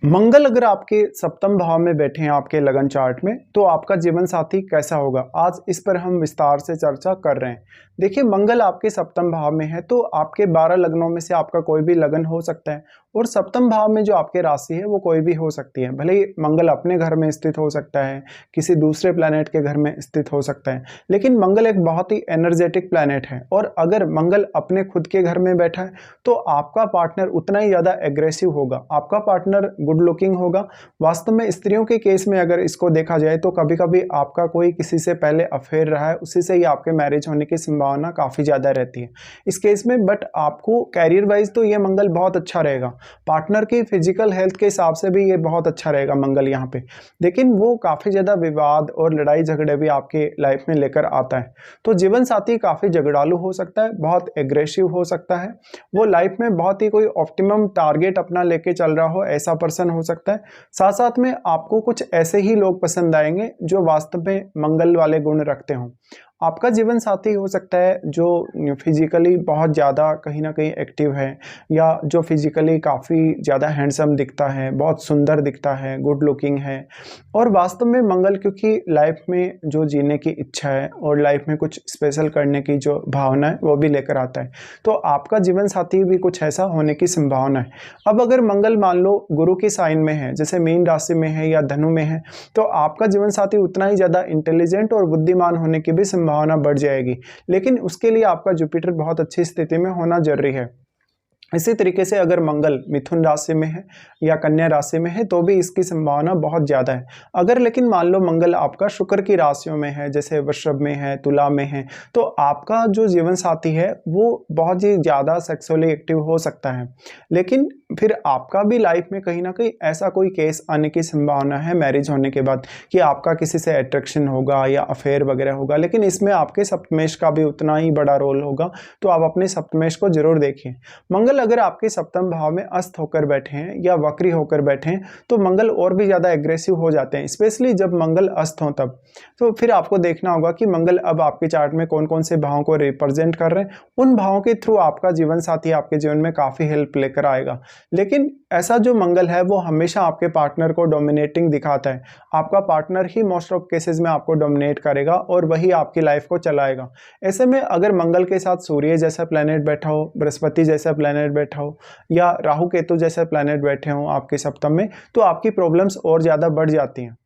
मंगल अगर आपके सप्तम भाव में बैठे हैं आपके लगन चार्ट में, तो आपका जीवन साथी कैसा होगा? आज इस पर हम विस्तार से चर्चा कर रहे हैं। देखिए, मंगल आपके सप्तम भाव में है, तो आपके 12 लग्नों में से आपका कोई भी लगन हो सकता है। और सप्तम भाव में जो आपकी राशि है वो कोई भी हो सकती है। भले ही मंगल अपने घर में स्थित हो सकता है, किसी दूसरे प्लैनेट के घर में स्थित हो सकता है, लेकिन मंगल एक बहुत ही एनर्जेटिक प्लैनेट है। और अगर मंगल अपने खुद के घर में बैठा है, तो आपका पार्टनर उतना ही ज़्यादा एग्रेसिव होगा, आपका पार्टनर गुड लुकिंग होगा। वास्तव में स्त्रियों के केस में अगर इसको देखा जाए, तो कभी कभी आपका कोई किसी से पहले अफेयर रहा है, उसी से ही आपके मैरिज होने की संभावना काफ़ी ज़्यादा रहती है इस केस में। बट आपको कैरियर वाइज तो ये मंगल बहुत अच्छा रहेगा। पार्टनर की फिजिकल हेल्थ के हिसाब से भी ये बहुत अच्छा रहेगा मंगल यहाँ पे। लेकिन वो काफ़ी ज़्यादा विवाद और लड़ाई झगड़े भी आपके लाइफ में लेकर आता है। तो जीवन साथी काफ़ी झगड़ालू हो सकता है, बहुत एग्रेसिव हो सकता है, वो लाइफ में बहुत ही कोई ऑप्टिमम टारगेट अपना लेके चल रहा हो, ऐसा पर्सन हो सकता है। साथ साथ में आपको कुछ ऐसे ही लोग पसंद आएंगे जो वास्तव में मंगल वाले गुण रखते हों। आपका जीवन साथी हो सकता है जो फिजिकली बहुत ज़्यादा कहीं ना कहीं एक्टिव है, या जो फिजिकली काफ़ी ज़्यादा हैंडसम दिखता है, बहुत सुंदर दिखता है, गुड लुकिंग है। और वास्तव में मंगल क्योंकि लाइफ में जो जीने की इच्छा है और लाइफ में कुछ स्पेशल करने की जो भावना है वो भी लेकर आता है, तो आपका जीवन साथी भी कुछ ऐसा होने की संभावना है। अब अगर मंगल मान लो गुरु की साइन में है, जैसे मीन राशि में है या धनु में है, तो आपका जीवन साथी उतना ही ज़्यादा इंटेलिजेंट और बुद्धिमान होने की भी संभावना बढ़ जाएगी। लेकिन उसके लिए आपका जुपिटर बहुत अच्छी स्थिति में होना जरूरी है। इसी तरीके से अगर मंगल मिथुन राशि में है या कन्या राशि में है, तो भी इसकी संभावना बहुत ज़्यादा है। अगर लेकिन मान लो मंगल आपका शुक्र की राशियों में है, जैसे वृषभ में है, तुला में है, तो आपका जो जीवन साथी है वो बहुत ही ज़्यादा सेक्सुअली एक्टिव हो सकता है। लेकिन फिर आपका भी लाइफ में कहीं ना कहीं ऐसा कोई केस आने की संभावना है मैरिज होने के बाद, कि आपका किसी से अट्रैक्शन होगा या अफेयर वगैरह होगा। लेकिन इसमें आपके सप्तमेश का भी उतना ही बड़ा रोल होगा, तो आप अपने सप्तमेश को जरूर देखिए। मंगल अगर आपके सप्तम भाव में अस्त होकर बैठे हैं या वक्री होकर बैठे हैं, तो मंगल और भी ज़्यादा एग्रेसिव हो जाते हैं, स्पेशली जब मंगल अस्त हो तब। तो फिर आपको देखना होगा कि मंगल अब आपके चार्ट में कौन कौन से भावों को रिप्रेजेंट कर रहे हैं। उन भावों के थ्रू आपका जीवन साथी आपके जीवन में काफ़ी हेल्प लेकर आएगा। लेकिन ऐसा जो मंगल है वो हमेशा आपके पार्टनर को डोमिनेटिंग दिखाता है। आपका partner he most of cases में आपको डोमिनेट करेगा और वही आपकी लाइफ को चलाएगा। ऐसे में अगर मंगल के साथ सूर्य जैसा प्लैनेट बैठा हो, बृहस्पति जैसा प्लैनेट बैठा हो, या राहु केतु जैसे प्लैनेट बैठे हो आपके सप्तम में, तो आपकी प्रॉब्लम्स और ज़्यादा बढ़ जाती हैं।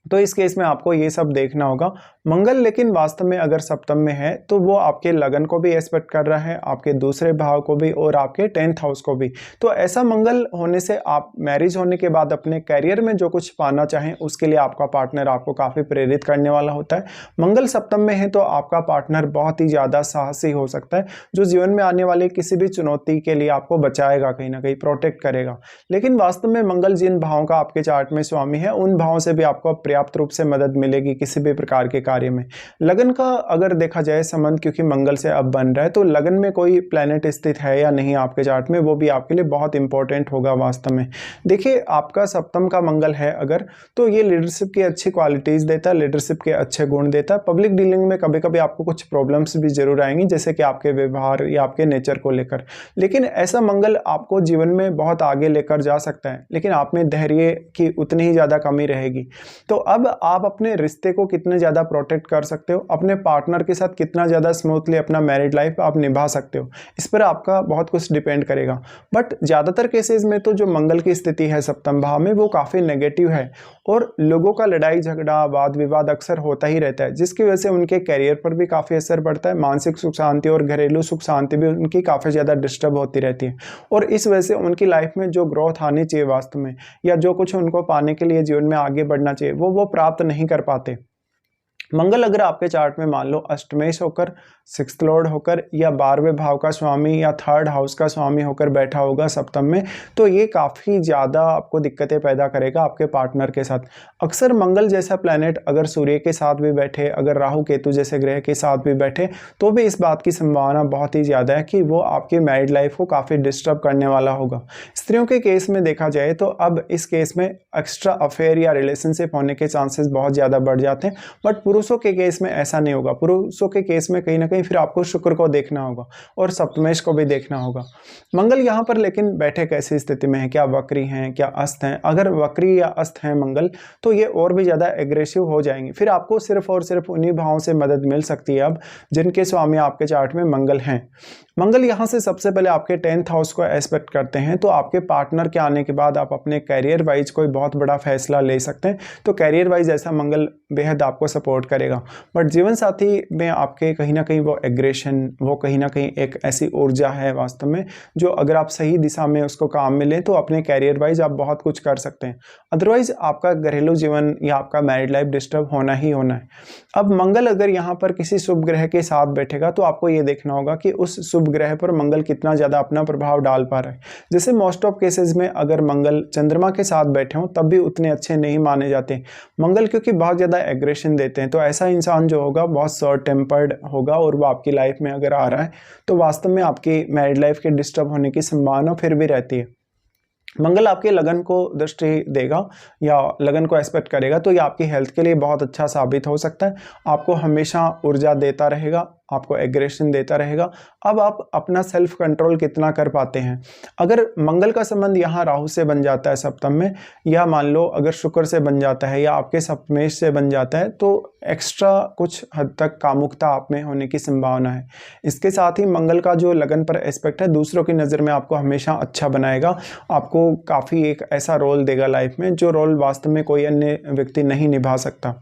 तो इस केस में आपको ये सब देखना होगा। मंगल लेकिन वास्तव में अगर सप्तम में है, तो वो आपके लगन को भी एस्पेक्ट कर रहा है, आपके दूसरे भाव को भी और आपके 10th हाउस को भी। तो ऐसा मंगल होने से आप मैरिज होने के बाद अपने कैरियर में जो कुछ पाना चाहें, उसके लिए आपका पार्टनर आपको काफ़ी प्रेरित करने वाला होता है। मंगल सप्तम में है तो आपका पार्टनर बहुत ही ज़्यादा साहसी हो सकता है, जो जीवन में आने वाली किसी भी चुनौती के लिए आपको बचाएगा, कहीं ना कहीं प्रोटेक्ट करेगा। लेकिन वास्तव में मंगल जिन भावों का आपके चार्ट में स्वामी है, उन भावों से भी आपको पर्याप्त रूप से मदद मिलेगी किसी भी प्रकार के कार्य में। लगन का अगर देखा जाए संबंध, क्योंकि मंगल से अब बन रहा है, तो लगन में कोई प्लैनेट स्थित है या नहीं आपके चार्ट में, वो भी आपके लिए बहुत इंपॉर्टेंट होगा वास्तव में। देखिए, आपका सप्तम का मंगल है अगर, तो ये लीडरशिप की अच्छी क्वालिटीज देता है, लीडरशिप के अच्छे गुण देता है। पब्लिक डीलिंग में कभी कभी आपको कुछ प्रॉब्लम्स भी जरूर आएंगी, जैसे कि आपके व्यवहार या आपके नेचर को लेकर। लेकिन ऐसा मंगल आपको जीवन में बहुत आगे लेकर जा सकता है, लेकिन आप में धैर्य की उतनी ही ज़्यादा कमी रहेगी। तो अब आप अपने रिश्ते को कितने ज़्यादा प्रोटेक्ट कर सकते हो, अपने पार्टनर के साथ कितना ज़्यादा स्मूथली अपना मैरिड लाइफ आप निभा सकते हो, इस पर आपका बहुत कुछ डिपेंड करेगा। बट ज़्यादातर केसेस में तो जो मंगल की स्थिति है सप्तम भाव में, वो काफ़ी नेगेटिव है, और लोगों का लड़ाई झगड़ा वाद विवाद अक्सर होता ही रहता है, जिसकी वजह से उनके कैरियर पर भी काफ़ी असर पड़ता है। मानसिक सुख शांति और घरेलू सुख शांति भी उनकी काफ़ी ज़्यादा डिस्टर्ब होती रहती है, और इस वजह से उनकी लाइफ में जो ग्रोथ आनी चाहिए वास्तव में, या जो कुछ उनको पाने के लिए जीवन में आगे बढ़ना चाहिए, वो प्राप्त नहीं कर पाते। मंगल अगर आपके चार्ट में मान लो अष्टमेश होकर, 6th लॉर्ड होकर, या 12वें भाव का स्वामी या 3rd हाउस का स्वामी होकर बैठा होगा सप्तम में, तो ये काफ़ी ज़्यादा आपको दिक्कतें पैदा करेगा आपके पार्टनर के साथ। अक्सर मंगल जैसा प्लैनेट अगर सूर्य के साथ भी बैठे, अगर राहु केतु जैसे ग्रह के साथ भी बैठे, तो भी इस बात की संभावना बहुत ही ज़्यादा है कि वो आपकी मैरिड लाइफ को काफ़ी डिस्टर्ब करने वाला होगा। स्त्रियों के केस में देखा जाए तो अब इस केस में एक्स्ट्रा अफेयर या रिलेशनशिप होने के चांसेस बहुत ज़्यादा बढ़ जाते हैं, बट पुरुष पुरुषों के केस में ऐसा नहीं होगा। पुरुषों के केस में कहीं ना कहीं फिर आपको शुक्र को देखना होगा और सप्तमेश को भी देखना होगा। मंगल यहाँ पर लेकिन बैठे कैसी स्थिति में है, क्या वक्री हैं, क्या अस्त हैं? अगर वक्री या अस्त हैं मंगल तो ये और भी ज़्यादा एग्रेसिव हो जाएंगे। फिर आपको सिर्फ और सिर्फ उन्हीं भावों से मदद मिल सकती है अब जिनके स्वामी आपके चार्ट में मंगल हैं। मंगल यहाँ से सबसे पहले आपके 10th हाउस को एस्पेक्ट करते हैं, तो आपके पार्टनर के आने के बाद आप अपने कैरियर वाइज कोई बहुत बड़ा फैसला ले सकते हैं। तो कैरियर वाइज ऐसा मंगल बेहद आपको सपोर्ट करेगा। बट जीवन साथी में आपके कहीं ना कहीं वो एग्रेशन, वो कहीं ना कहीं एक ऐसी ऊर्जा है वास्तव में जो अगर आप सही दिशा में उसको काम में लें तो अपने कैरियर वाइज आप बहुत कुछ कर सकते हैं। अदरवाइज आपका घरेलू जीवन या आपका मैरिड लाइफ डिस्टर्ब होना ही होना है। अब मंगल अगर यहाँ पर किसी शुभ ग्रह के साथ बैठेगा तो आपको ये देखना होगा कि उस शुभ ग्रह पर मंगल कितना ज़्यादा अपना प्रभाव डाल पा रहा है। जैसे मोस्ट ऑफ केसेस में अगर मंगल चंद्रमा के साथ बैठे हों तब भी उतने अच्छे नहीं माने जाते मंगल, क्योंकि बहुत ज़्यादा एग्रेशन देते हैं। तो ऐसा इंसान जो होगा बहुत शॉर्ट टेम्पर्ड होगा और वो आपकी लाइफ में अगर आ रहा है तो वास्तव में आपकी मैरिड लाइफ के डिस्टर्ब होने की संभावना फिर भी रहती है। मंगल आपके लगन को दृष्टि देगा या लगन को एस्पेक्ट करेगा तो ये आपकी हेल्थ के लिए बहुत अच्छा साबित हो सकता है। आपको हमेशा ऊर्जा देता रहेगा, आपको एग्रेशन देता रहेगा। अब आप अपना सेल्फ कंट्रोल कितना कर पाते हैं। अगर मंगल का संबंध यहाँ राहु से बन जाता है सप्तम में, या मान लो अगर शुक्र से बन जाता है या आपके सप्तमेश से बन जाता है तो एक्स्ट्रा कुछ हद तक कामुकता आप में होने की संभावना है। इसके साथ ही मंगल का जो लगन पर एस्पेक्ट है दूसरों की नज़र में आपको हमेशा अच्छा बनाएगा, आपको काफ़ी एक ऐसा रोल देगा लाइफ में जो रोल वास्तव में कोई अन्य व्यक्ति नहीं निभा सकता।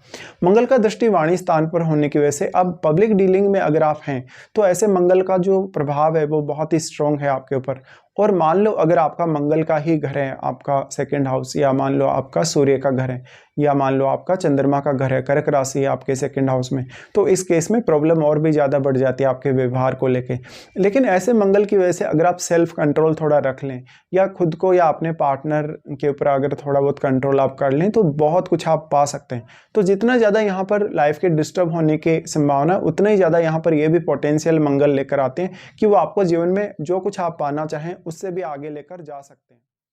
मंगल का दृष्टि वाणी स्थान पर होने की वजह से अब पब्लिक डीलिंग में अगर आप हैं तो ऐसे मंगल का जो प्रभाव है वो बहुत ही स्ट्रॉन्ग है आपके ऊपर। और मान लो अगर आपका मंगल का ही घर है, आपका 2nd हाउस, या मान लो आपका सूर्य का घर है, या मान लो आपका चंद्रमा का घर है, कर्क राशि है आपके 2nd हाउस में, तो इस केस में प्रॉब्लम और भी ज़्यादा बढ़ जाती है आपके व्यवहार को लेके। लेकिन ऐसे मंगल की वजह से अगर आप सेल्फ कंट्रोल थोड़ा रख लें या खुद को या अपने पार्टनर के ऊपर अगर थोड़ा बहुत कंट्रोल आप कर लें तो बहुत कुछ आप पा सकते हैं। तो जितना ज़्यादा यहाँ पर लाइफ के डिस्टर्ब होने की संभावना उतना ही ज़्यादा यहाँ पर ये भी पोटेंशियल मंगल लेकर आते हैं कि वो आपको जीवन में जो कुछ आप पाना चाहें उससे भी आगे लेकर जा सकते हैं।